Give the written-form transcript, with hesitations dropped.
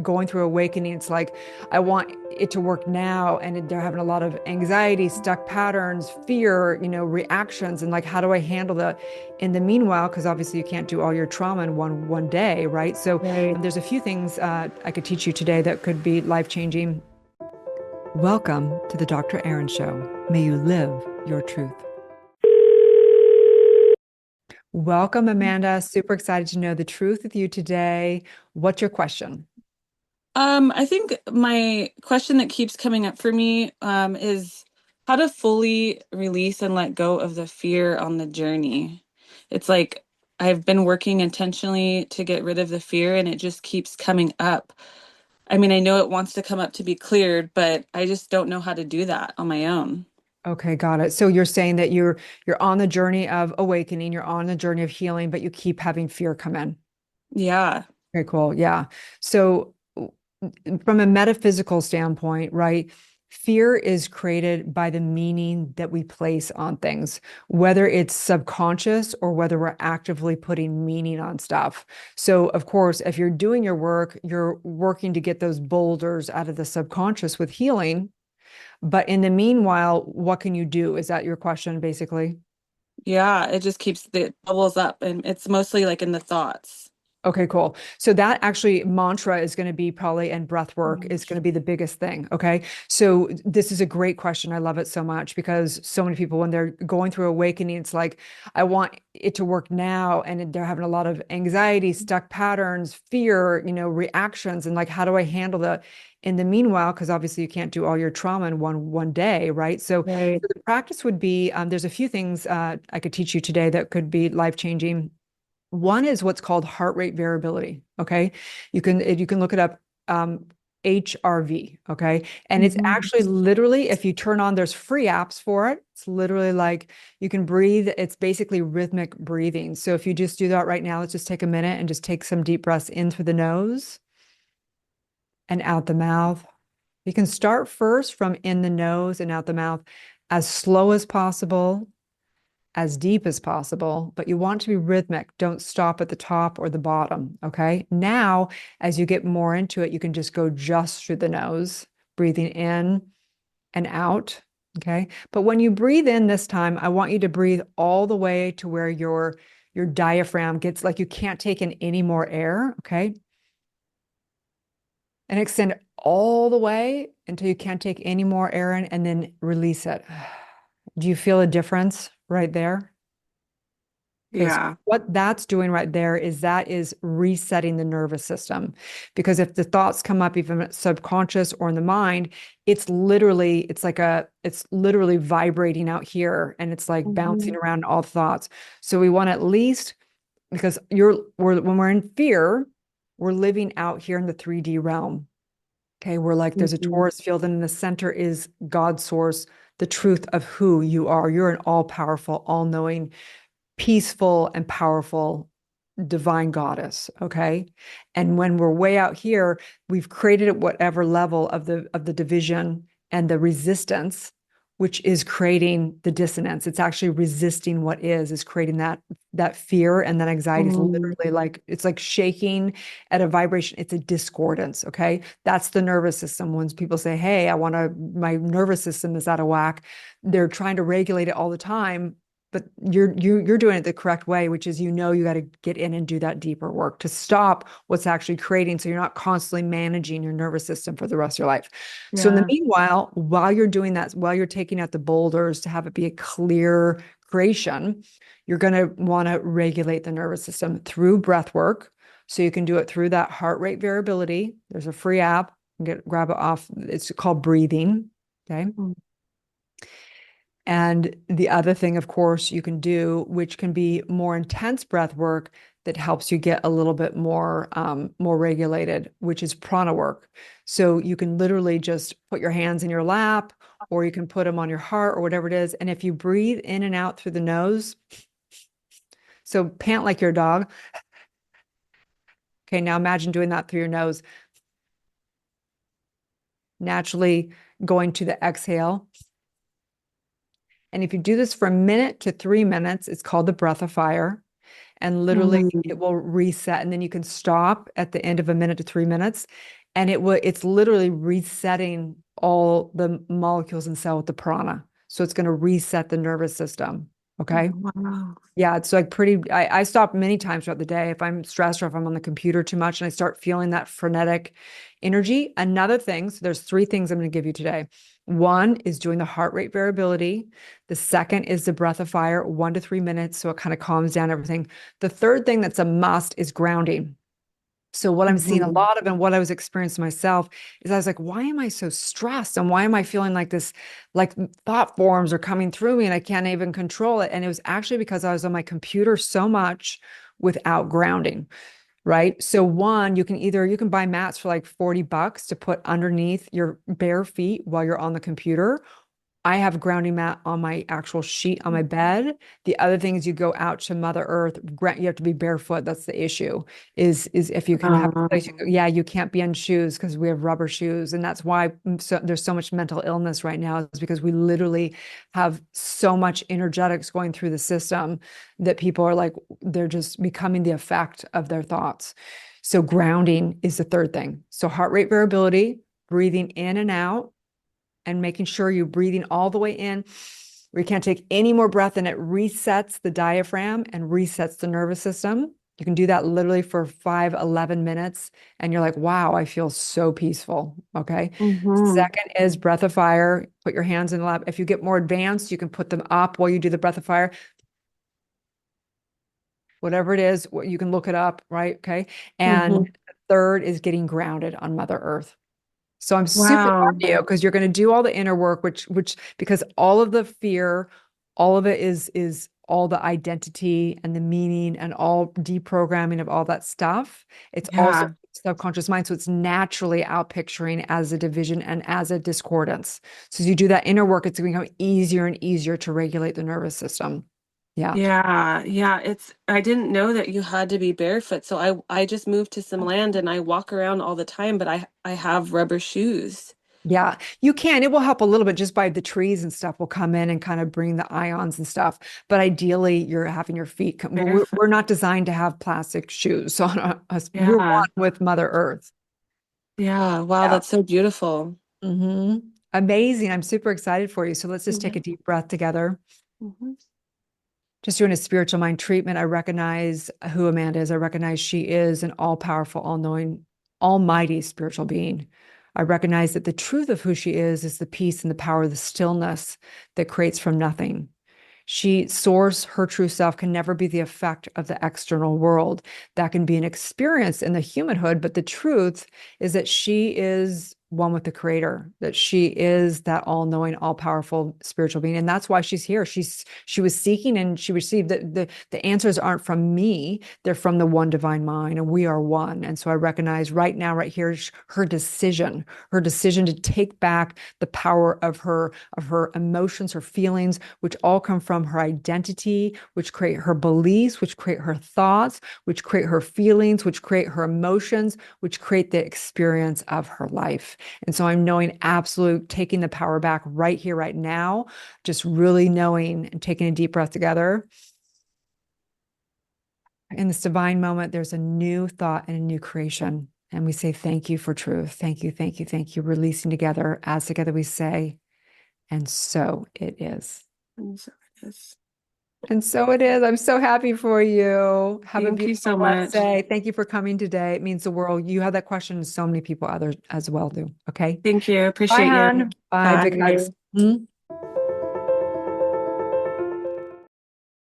going through awakening, it's like, I want it to work now. And they're having a lot of anxiety, stuck patterns, fear, reactions. And like, how do I handle that in the meanwhile? Because obviously you can't do all your trauma in one day, right? So Right. there's a few things I could teach you today that could be life changing. Welcome to the Dr. Erin Show. May you live your truth. Welcome, Amanda. Super excited to know the truth with you today. What's your question? I think my question that keeps coming up for me, is how to fully release and let go of the fear on the journey. It's like I've been working intentionally to get rid of the fear and it just keeps coming up. I mean, I know it wants to come up to be cleared, but I just don't know how to do that on my own. Okay, got it. So you're saying that you're on the journey of awakening, you're on the journey of healing, but you keep having fear come in. Yeah. Very cool. Yeah. So from a metaphysical standpoint, right? Fear is created by the meaning that we place on things, whether it's subconscious or whether we're actively putting meaning on stuff. So, of course, if you're doing your work, you're working to get those boulders out of the subconscious with healing. But in the meanwhile, what can you do? Is that your question, basically? Yeah, it just keeps the bubbles up and it's mostly like in the thoughts. Okay, cool. So that actually mantra is going to be probably, and breath work Mhm. is going to be the biggest thing. Okay. So this is a great question. I love it so much because so many people, when they're going through awakening, it's like, I want it to work now. And they're having a lot of anxiety, stuck patterns, fear, reactions. And like, how do I handle that in the meanwhile? Because obviously you can't do all your trauma in one day. Right. So, Right. so the practice would be, there's a few things I could teach you today that could be life changing. One is what's called heart rate variability. Okay. You can look it up. HRV. Okay. And it's Mhm. actually literally, if you turn on, there's free apps for it. It's literally like you can breathe. It's basically rhythmic breathing. So if you just do that right now, let's just take a minute and just take some deep breaths in through the nose and out the mouth. You can start first from in the nose and out the mouth as slow as possible, as deep as possible, but you want to be rhythmic. Don't stop at the top or the bottom. Okay. Now, as you get more into it, you can just go just through the nose, breathing in and out. Okay. But when you breathe in this time, I want you to breathe all the way to where your diaphragm gets like you can't take in any more air. Okay. And extend all the way until you can't take any more air in and then release it. Do you feel a difference right there? Okay, so Yeah. what that's doing right there is that is resetting the nervous system. Because if the thoughts come up, even subconscious or in the mind, it's literally vibrating out here and it's like bouncing Mhm. around all thoughts. So we want at least, because when we're in fear, we're living out here in the 3D realm. Okay, we're like there's a Mhm. torus field, and in the center is God's source, the truth of who you are. You're an all-powerful, all-knowing, peaceful and powerful divine goddess. Okay. And when we're way out here, we've created at whatever level of the division and the resistance, which is creating the dissonance. It's actually resisting what is creating that fear, and that anxiety is Mhm. literally like it's like shaking at a vibration. It's a discordance. Okay. That's the nervous system. When people say, hey, my nervous system is out of whack, they're trying to regulate it all the time, but you're doing it the correct way, which is you got to get in and do that deeper work to stop what's actually creating, so you're not constantly managing your nervous system for the rest of your life. So in the Yeah. meanwhile, while you're doing that, while you're taking out the boulders to have it be a clear creation, you're going to want to regulate the nervous system through breath work. So you can do it through that heart rate variability. There's a free app. Grab it off. It's called breathing. Okay. Mhm. And the other thing, of course, you can do, which can be more intense breath work that helps you get a little bit more regulated, which is prana work. So you can literally just put your hands in your lap, or you can put them on your heart or whatever it is. And if you breathe in and out through the nose, so pant like your dog. Okay, now imagine doing that through your nose, naturally going to the exhale. And if you do this for a minute to 3 minutes, it's called the breath of fire. And literally Mhm. it will reset. And then you can stop at the end of a minute to 3 minutes. and it's literally resetting all the molecules in cell with the prana. So it's going to reset the nervous system. Okay. Wow. Yeah, it's like I stop many times throughout the day if I'm stressed or if I'm on the computer too much and I start feeling that frenetic energy. Another thing, so there's three things I'm going to give you today. One is doing the heart rate variability. The second is the breath of fire, 1 to 3 minutes. So it kind of calms down everything. The third thing that's a must is grounding. So what I'm seeing a Mhm. lot of and what I was experiencing myself is I was like, why am I so stressed? And why am I feeling like this, like thought forms are coming through me and I can't even control it? And it was actually because I was on my computer so much without grounding, right? So one, you can buy mats for like $40 to put underneath your bare feet while you're on the computer. I have a grounding mat on my actual sheet on my bed. The other thing is you go out to Mother Earth. You have to be barefoot. That's the issue. Is if you can have a place, Um, yeah, you can't be on shoes because we have rubber shoes, and that's why there's so much mental illness right now. Is because we literally have so much energetics going through the system that people are like they're just becoming the effect of their thoughts. So grounding is the third thing. So heart rate variability, breathing in and out and making sure you're breathing all the way in. We can't take any more breath and it resets the diaphragm and resets the nervous system. You can do that literally for 5, 11 minutes. And you're like, wow, I feel so peaceful. Okay. mhm. Second is breath of fire. Put your hands in the lap. If you get more advanced, you can put them up while you do the breath of fire. Whatever it is, you can look it up, right? Okay. And Mhm. third is getting grounded on Mother Earth. So I'm super proud Wow. of you because you're going to do all the inner work, which because all of the fear, all of it is all the identity and the meaning and all deprogramming of all that stuff. It's also Yeah. subconscious mind. So it's naturally out picturing as a division and as a discordance. So as you do that inner work, it's going to become easier and easier to regulate the nervous system. Yeah. Yeah, yeah, I didn't know that you had to be barefoot. So I just moved to some land and I walk around all the time, but I have rubber shoes. Yeah, you can. It will help a little bit just by the trees and stuff will come in and kind of bring the ions and stuff. But ideally, you're having your feet come. Barefoot. We're not designed to have plastic shoes on us. We're Yeah. one with Mother Earth. Yeah. Wow, Yeah. that's so beautiful. Amazing. I'm super excited for you. So let's just take Mhm. a deep breath together. Mhm. Just doing a spiritual mind treatment. I recognize who Amanda is. I recognize she is an all powerful, all knowing, almighty spiritual being. I recognize that the truth of who she is the peace and the power, the stillness that creates from nothing. Source, her true self can never be the effect of the external world. That can be an experience in the humanhood, but the truth is that she is one with the creator, that she is that all-knowing, all-powerful spiritual being. And that's why she's here. She was seeking and she received the answers aren't from me, they're from the one divine mind, and we are one. And so I recognize right now, right here, her decision to take back the power of her emotions, her feelings, which all come from her identity, which create her beliefs, which create her thoughts, which create her feelings, which create her emotions, which create the experience of her life. And so I'm knowing absolute taking the power back right here, right now, just really knowing and taking a deep breath together. In this divine moment, there's a new thought and a new creation. And we say, thank you for truth. Thank you, thank you, thank you. Releasing together. As together we say, and so it is. And so it is. And so it is. I'm so happy for you. Have a Thank you beautiful, so blessed much. day. Thank you for coming today. It means the world. You have that question, and so many people others as well do. Okay. Thank you. Bye, Appreciate you. hon. Bye. Big hugs. Bye. Mhm.